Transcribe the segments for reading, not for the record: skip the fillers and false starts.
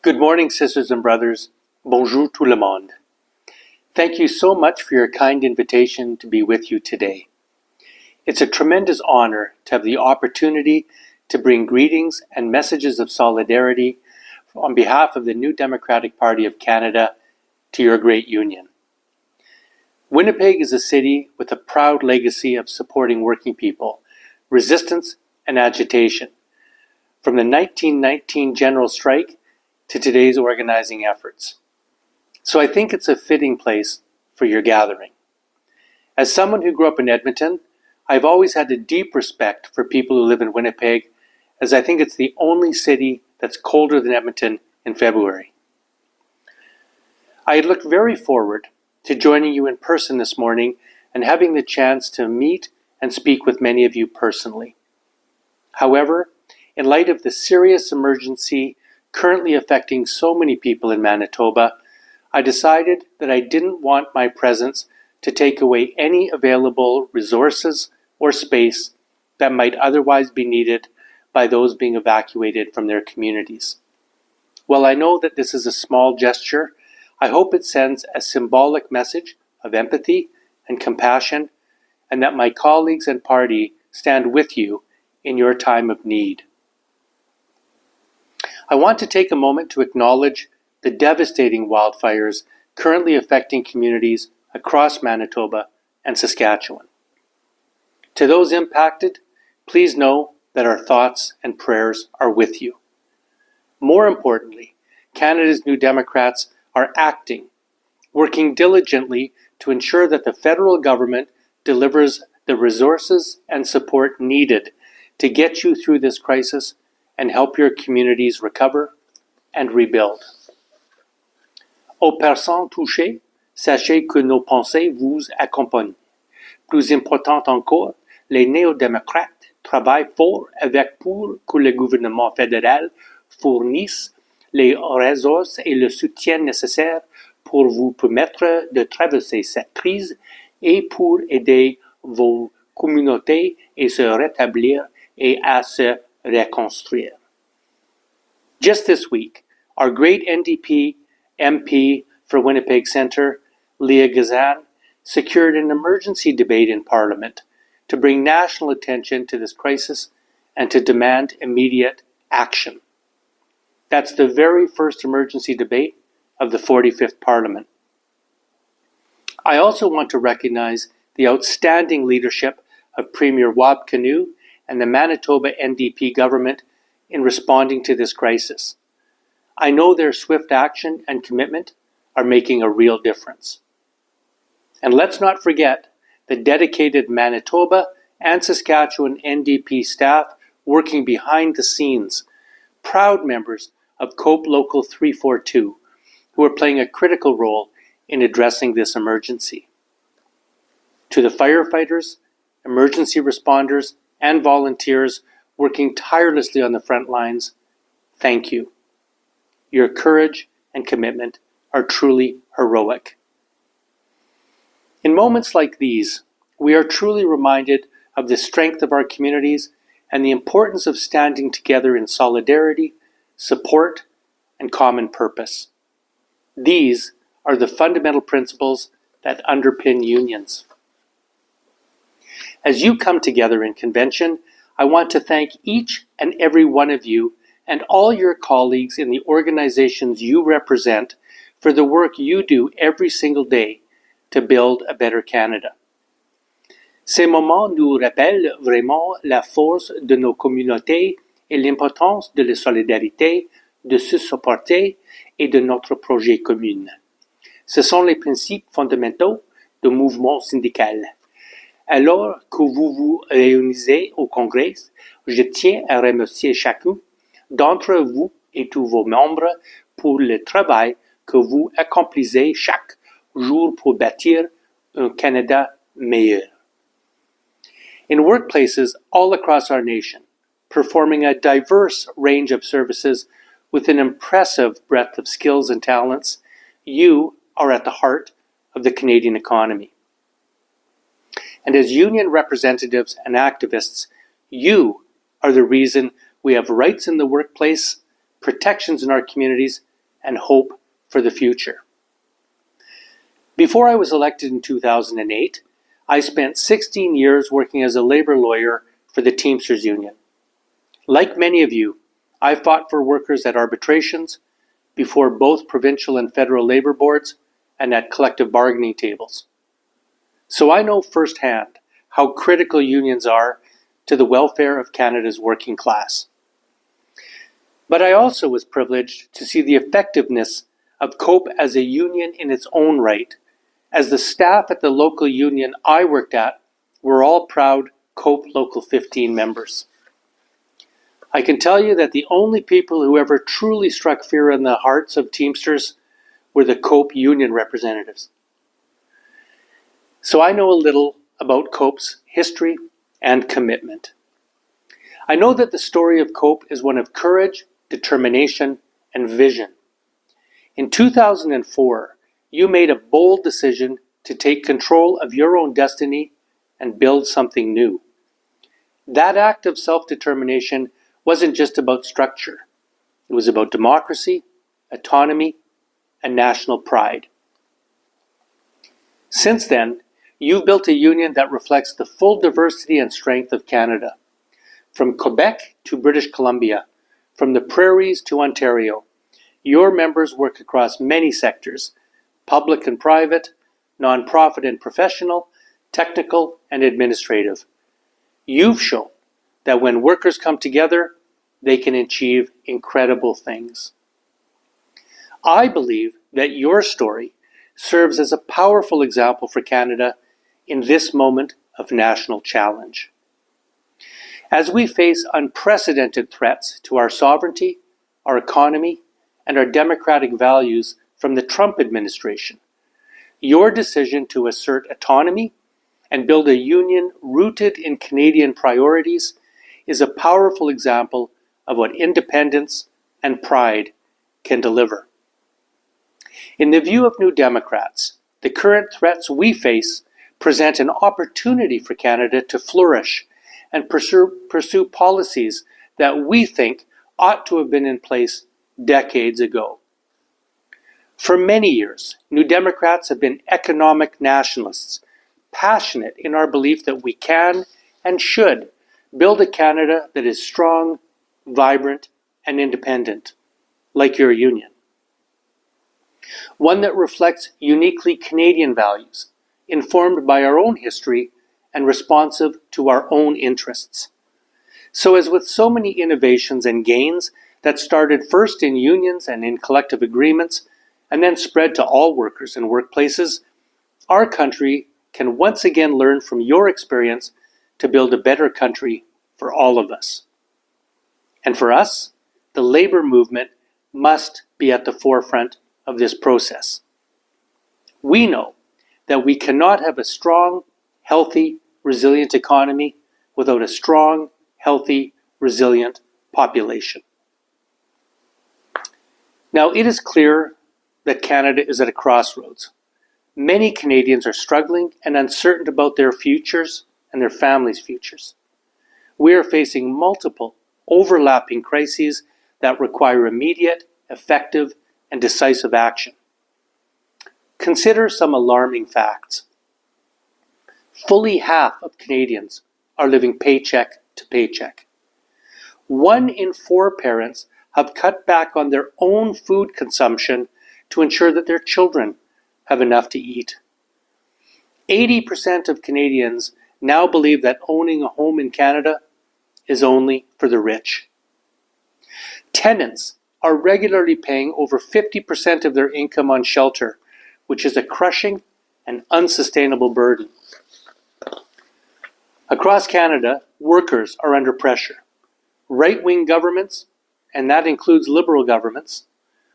Good morning, sisters and brothers. Bonjour tout le monde. Thank you so much for your kind invitation to be with you today. It's a tremendous honor to have the opportunity to bring greetings and messages of solidarity on behalf of the New Democratic Party of Canada to your great union. Winnipeg is a city with a proud legacy of supporting working people, resistance, and agitation. From the 1919 general strike to today's organizing efforts. So I think it's a fitting place for your gathering. As someone who grew up in Edmonton, I've always had a deep respect for people who live in Winnipeg, as I think it's the only city that's colder than Edmonton in February. I had looked very forward to joining you in person this morning and having the chance to meet and speak with many of you personally. However, in light of the serious emergency currently affecting so many people in Manitoba, I decided that I didn't want my presence to take away any available resources or space that might otherwise be needed by those being evacuated from their communities. While I know that this is a small gesture, I hope it sends a symbolic message of empathy and compassion, and that my colleagues and party stand with you in your time of need. I want to take a moment to acknowledge the devastating wildfires currently affecting communities across Manitoba and Saskatchewan. To those impacted, please know that our thoughts and prayers are with you. More importantly, Canada's New Democrats are acting, working diligently to ensure that the federal government delivers the resources and support needed to get you through this crisis and help your communities recover and rebuild. Aux personnes touchées, sachez que nos pensées vous accompagnent. Plus important encore, les néo-démocrates travaillent fort avec pour que le gouvernement fédéral fournisse les ressources et le soutien nécessaire pour vous permettre de traverser cette crise et pour aider vos communautés à se rétablir et à se reconstruire. Just this week, our great NDP MP for Winnipeg Centre, Leah Gazan, secured an emergency debate in Parliament to bring national attention to this crisis and to demand immediate action. That's the very first emergency debate of the 45th Parliament. I also want to recognize the outstanding leadership of Premier Wab Kinew and the Manitoba NDP government in responding to this crisis. I know their swift action and commitment are making a real difference. And let's not forget the dedicated Manitoba and Saskatchewan NDP staff working behind the scenes, proud members of COPE Local 342, who are playing a critical role in addressing this emergency. To the firefighters, emergency responders, and volunteers working tirelessly on the front lines, thank you. Your courage and commitment are truly heroic. In moments like these, we are truly reminded of the strength of our communities and the importance of standing together in solidarity, support, and common purpose. These are the fundamental principles that underpin unions. As you come together in convention, I want to thank each and every one of you and all your colleagues in the organizations you represent for the work you do every single day to build a better Canada. Ces moments nous rappellent vraiment la force de nos communautés et l'importance de la solidarité, de se supporter et de notre projet commun. Ce sont les principes fondamentaux du mouvement syndical. Alors que vous vous réunissez au Congrès, je tiens à remercier chacun d'entre vous et tous vos membres pour le travail que vous accomplissez chaque jour pour bâtir un Canada meilleur. In workplaces all across our nation, performing a diverse range of services with an impressive breadth of skills and talents, you are at the heart of the Canadian economy. And as union representatives and activists, you are the reason we have rights in the workplace, protections in our communities, and hope for the future. Before I was elected in 2008, I spent 16 years working as a labor lawyer for the Teamsters Union. Like many of you, I fought for workers at arbitrations, before both provincial and federal labor boards, and at collective bargaining tables. So I know firsthand how critical unions are to the welfare of Canada's working class. But I also was privileged to see the effectiveness of COPE as a union in its own right, as the staff at the local union I worked at were all proud COPE Local 15 members. I can tell you that the only people who ever truly struck fear in the hearts of Teamsters were the COPE union representatives. So I know a little about COPE's history and commitment. I know that the story of COPE is one of courage, determination, and vision. In 2004, you made a bold decision to take control of your own destiny and build something new. That act of self-determination wasn't just about structure. It was about democracy, autonomy, and national pride. Since then, you've built a union that reflects the full diversity and strength of Canada. From Quebec to British Columbia, from the prairies to Ontario, your members work across many sectors: public and private, nonprofit and professional, technical and administrative. You've shown that when workers come together, they can achieve incredible things. I believe that your story serves as a powerful example for Canada in this moment of national challenge. As we face unprecedented threats to our sovereignty, our economy, and our democratic values from the Trump administration, your decision to assert autonomy and build a union rooted in Canadian priorities is a powerful example of what independence and pride can deliver. In the view of New Democrats, the current threats we face present an opportunity for Canada to flourish and pursue policies that we think ought to have been in place decades ago. For many years, New Democrats have been economic nationalists, passionate in our belief that we can and should build a Canada that is strong, vibrant, and independent, like your union. One that reflects uniquely Canadian values, informed by our own history and responsive to our own interests. So as with so many innovations and gains that started first in unions and in collective agreements, and then spread to all workers and workplaces, our country can once again learn from your experience to build a better country for all of us. And for us, the labor movement must be at the forefront of this process. We know that we cannot have a strong, healthy, resilient economy without a strong, healthy, resilient population. Now, it is clear that Canada is at a crossroads. Many Canadians are struggling and uncertain about their futures and their families' futures. We are facing multiple overlapping crises that require immediate, effective, and decisive action. Consider some alarming facts. Fully half of Canadians are living paycheck to paycheck. 1 in 4 parents have cut back on their own food consumption to ensure that their children have enough to eat. 80% of Canadians now believe that owning a home in Canada is only for the rich. Tenants are regularly paying over 50% of their income on shelter, which is a crushing and unsustainable burden. Across Canada, workers are under pressure. Right-wing governments, and that includes Liberal governments,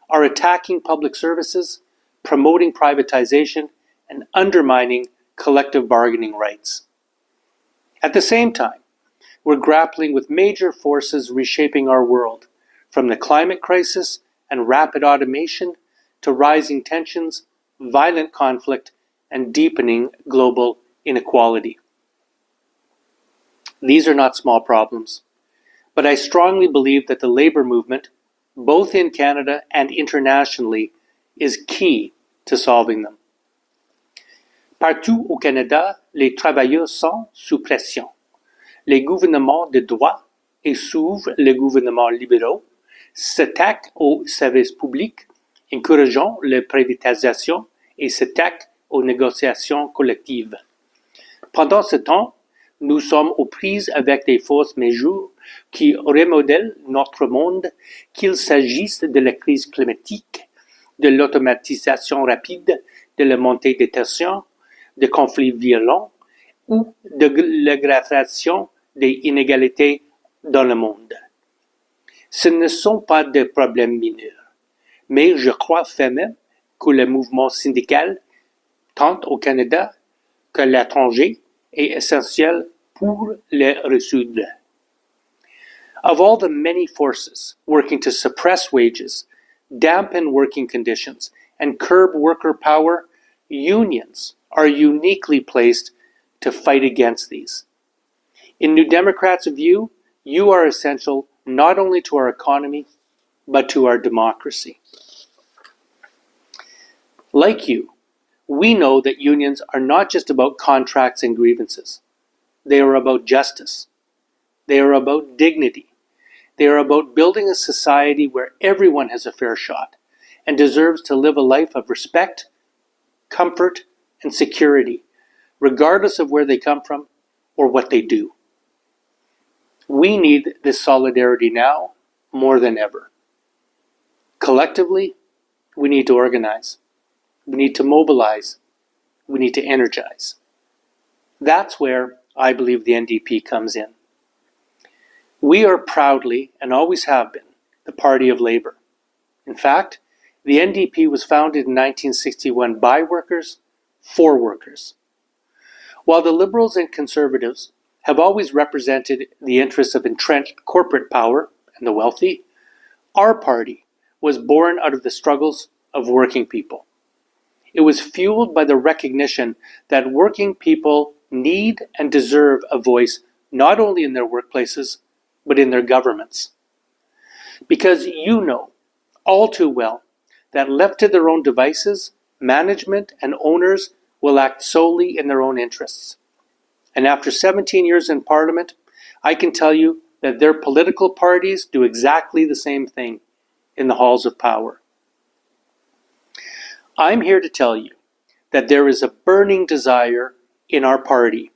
are attacking public services, promoting privatization, and undermining collective bargaining rights. At the same time, we're grappling with major forces reshaping our world, from the climate crisis and rapid automation to rising tensions, violent conflict, and deepening global inequality. These are not small problems, but I strongly believe that the labor movement both in Canada and internationally, is key to solving them. Partout au Canada, les travailleurs sont sous pression. Les gouvernements de droite et souvent les gouvernements libéraux s'attaquent aux services publics, encourageant la privatisation et s'attaquent aux négociations collectives. Pendant ce temps, nous sommes aux prises avec des forces majeures qui remodèlent notre monde, qu'il s'agisse de la crise climatique, de l'automatisation rapide, de la montée des tensions, de conflits violents ou de l'aggravation des inégalités dans le monde. Ce ne sont pas des problèmes mineurs, mais je crois fermement que le mouvement syndical, tant au Canada qu'à l'étranger, est essentiel pour les résoudre. Of all the many forces working to suppress wages, dampen working conditions, and curb worker power, unions are uniquely placed to fight against these. In New Democrats' view, you are essential not only to our economy, but to our democracy. Like you, we know that unions are not just about contracts and grievances. They are about justice. They are about dignity. They are about building a society where everyone has a fair shot and deserves to live a life of respect, comfort, and security, regardless of where they come from or what they do. We need this solidarity now more than ever. Collectively, we need to organize. We need to mobilize. We need to energize. That's where I believe the NDP comes in. We are proudly, and always have been, the party of labor. In fact, the NDP was founded in 1961 by workers, for workers. While the Liberals and Conservatives have always represented the interests of entrenched corporate power and the wealthy, our party was born out of the struggles of working people. It was fueled by the recognition that working people need and deserve a voice not only in their workplaces, but in their governments. Because you know all too well that left to their own devices, management and owners will act solely in their own interests. And after 17 years in Parliament, I can tell you that their political parties do exactly the same thing in the halls of power. I'm here to tell you that there is a burning desire in our party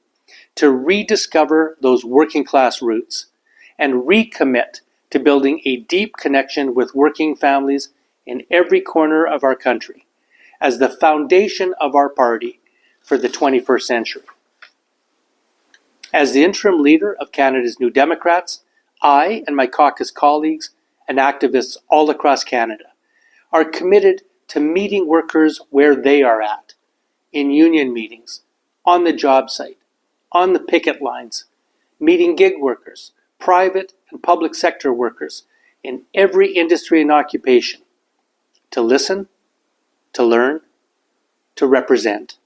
to rediscover those working class roots and recommit to building a deep connection with working families in every corner of our country as the foundation of our party for the 21st century. As the interim leader of Canada's New Democrats, I and my caucus colleagues and activists all across Canada are committed to meeting workers where they are at, in union meetings, on the job site, on the picket lines, meeting gig workers, private and public sector workers in every industry and occupation, to listen, to learn, to represent.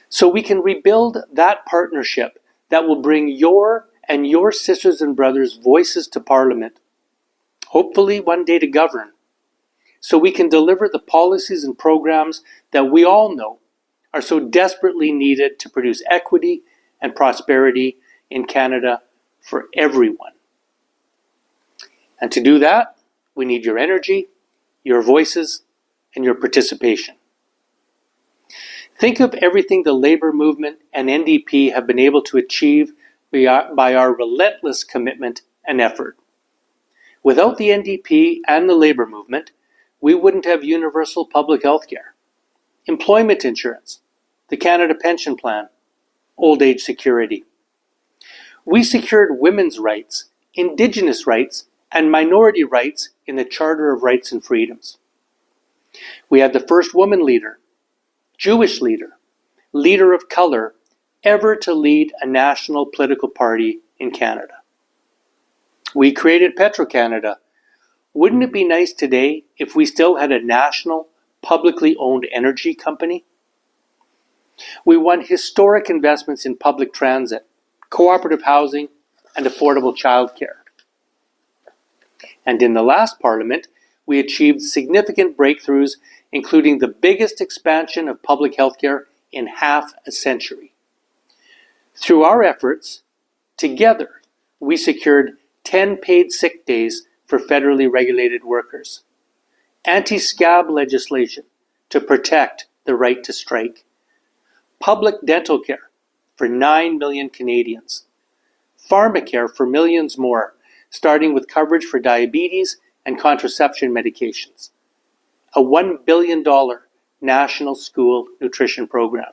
So we can rebuild that partnership that will bring your and your sisters and brothers' voices to Parliament, hopefully one day to govern, so we can deliver the policies and programs that we all know are so desperately needed to produce equity and prosperity in Canada for everyone. And to do that, we need your energy, your voices, and your participation. Think of everything the Labour movement and NDP have been able to achieve by our relentless commitment and effort. Without the NDP and the Labour movement, we wouldn't have universal public health care, employment insurance, the Canada Pension Plan, old age security. We secured women's rights, Indigenous rights, and minority rights in the Charter of Rights and Freedoms. We had the first woman leader, Jewish leader, leader of color, ever to lead a national political party in Canada. We created Petro-Canada. Wouldn't it be nice today if we still had a national, publicly owned energy company? We won historic investments in public transit, cooperative housing, and affordable childcare. And in the last Parliament, we achieved significant breakthroughs, including the biggest expansion of public healthcare in half a century. Through our efforts, together, we secured 10 paid sick days for federally regulated workers, anti-scab legislation to protect the right to strike, public dental care for 9 million Canadians, pharmacare for millions more, starting with coverage for diabetes and contraception medications, a $1 billion national school nutrition program.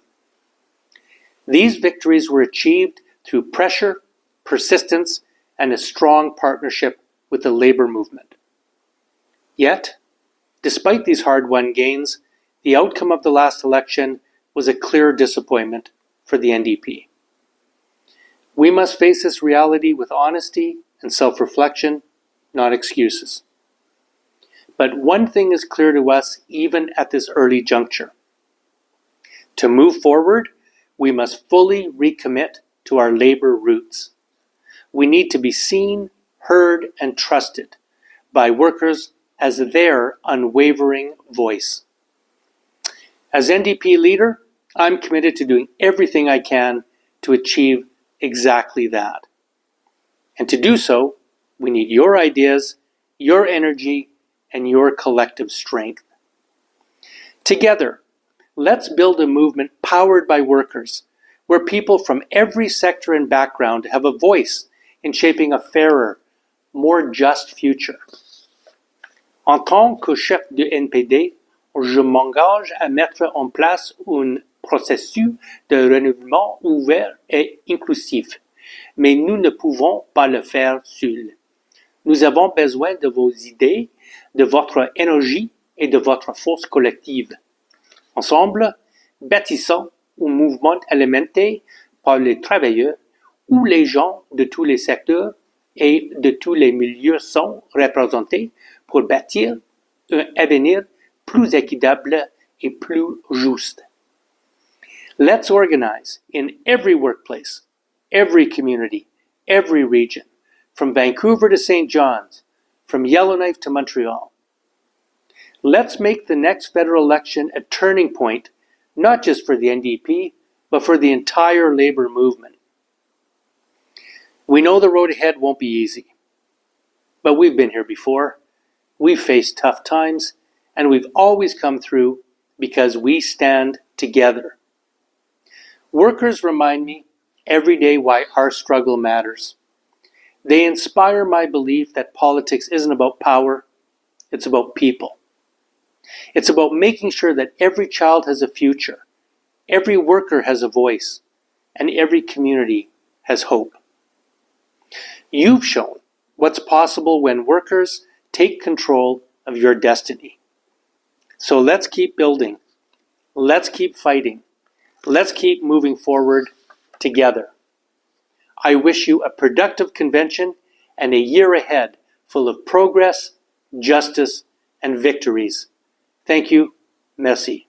These victories were achieved through pressure, persistence, and a strong partnership with the labor movement. Yet, despite these hard-won gains, the outcome of the last election was a clear disappointment for the NDP. We must face this reality with honesty and self-reflection, not excuses. But one thing is clear to us even at this early juncture. To move forward, we must fully recommit to our labor roots. We need to be seen, heard, and trusted by workers as their unwavering voice. As NDP leader, I'm committed to doing everything I can to achieve exactly that. And to do so, we need your ideas, your energy, and your collective strength. Together, let's build a movement powered by workers, where people from every sector and background have a voice in shaping a fairer, more just future. En tant que chef de NPD, je m'engage à mettre en place un processus de renouvellement ouvert et inclusif. Mais nous ne pouvons pas le faire seuls. Nous avons besoin de vos idées, de votre énergie et de votre force collective. Ensemble, bâtissons un mouvement alimenté par les travailleurs où les gens de tous les secteurs et de tous les milieux sont représentés pour bâtir un avenir plus équitable et plus juste. Let's organize in every workplace, every community, every region, from Vancouver to St. John's, from Yellowknife to Montreal. Let's make the next federal election a turning point, not just for the NDP, but for the entire labor movement. We know the road ahead won't be easy, but we've been here before. We've faced tough times, and we've always come through because we stand together. Workers remind me every day why our struggle matters. They inspire my belief that politics isn't about power, it's about people. It's about making sure that every child has a future, every worker has a voice, and every community has hope. You've shown what's possible when workers take control of your destiny. So let's keep building. Let's keep fighting. Let's keep moving forward together. I wish you a productive convention and a year ahead full of progress, justice, and victories. Thank you. Merci.